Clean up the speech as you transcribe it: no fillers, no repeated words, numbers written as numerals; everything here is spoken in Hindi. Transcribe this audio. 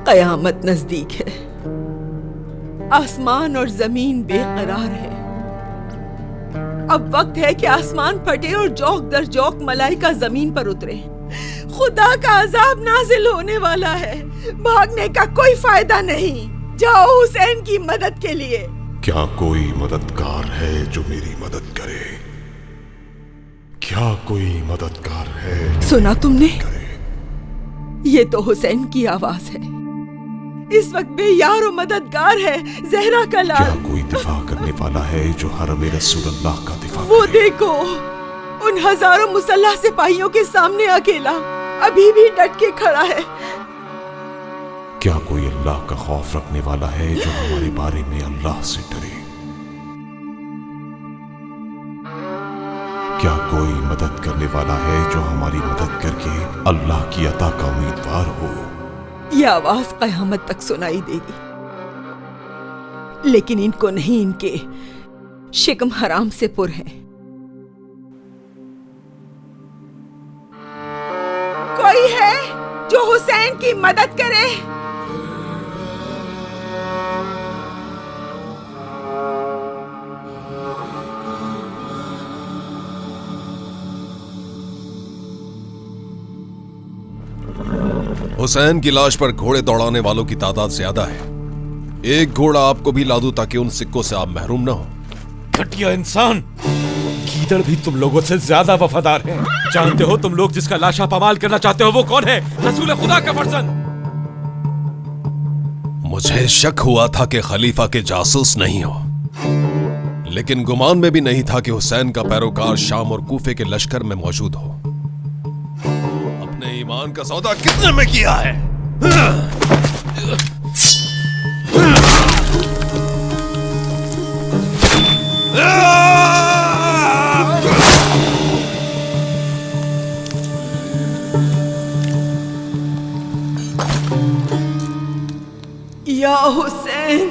कयामत नजदीक है। आसमान और जमीन बेकरार है। अब वक्त है कि आसमान फटे और जौक दर जौक मलाइका जमीन पर उतरे। खुदा का अजाब नाजिल होने वाला है। भागने का कोई फायदा नहीं। जाओ हुसैन की मदद के लिए। क्या कोई मददगार है जो मेरी मदद करे? क्या कोई मददगार है? सुना तुमने? ये तो हुसैन की आवाज है। इस वक्त बेयार और मददगार है ज़हरा का लाल। क्या कोई दिफा करने वाला है जो हरम रसूलुल्लाह का दिफा वो करे? देखो, उन हजारों मुसल्लह सिपाहियों के सामने अकेला अभी भी डट के खड़ा है। क्या कोई अल्लाह का खौफ रखने वाला है जो हमारे बारे में अल्लाह से डरे? क्या कोई मदद करने वाला है जो हमारी मदद करके अल्लाह की अता का उम्मीदवार हो? यह आवाज कयामत तक सुनाई देगी, लेकिन इनको नहीं, इनके शिकम हराम से पुर है। कोई है जो हुसैन की मदद करे? हुसैन की लाश पर घोड़े दौड़ाने वालों की तादाद ज्यादा है। एक घोड़ा आपको भी ला दूं ताकि उन सिक्कों से आप महरूम ना हो। घटिया इंसान! गीदड़ भी तुम लोगों से ज्यादा वफादार है। जानते हो तुम लोग जिसका लाशा पमाल करना चाहते हो वो कौन है? रसूल खुदा का फर्जंद। मुझे शक हुआ था कि खलीफा के जासूस नहीं हो, लेकिन गुमान में भी नहीं था कि हुसैन का पैरोकार शाम और कूफे के लश्कर में मौजूद हो। अपने ईमान का सौदा कितने में किया है? या हुसैन,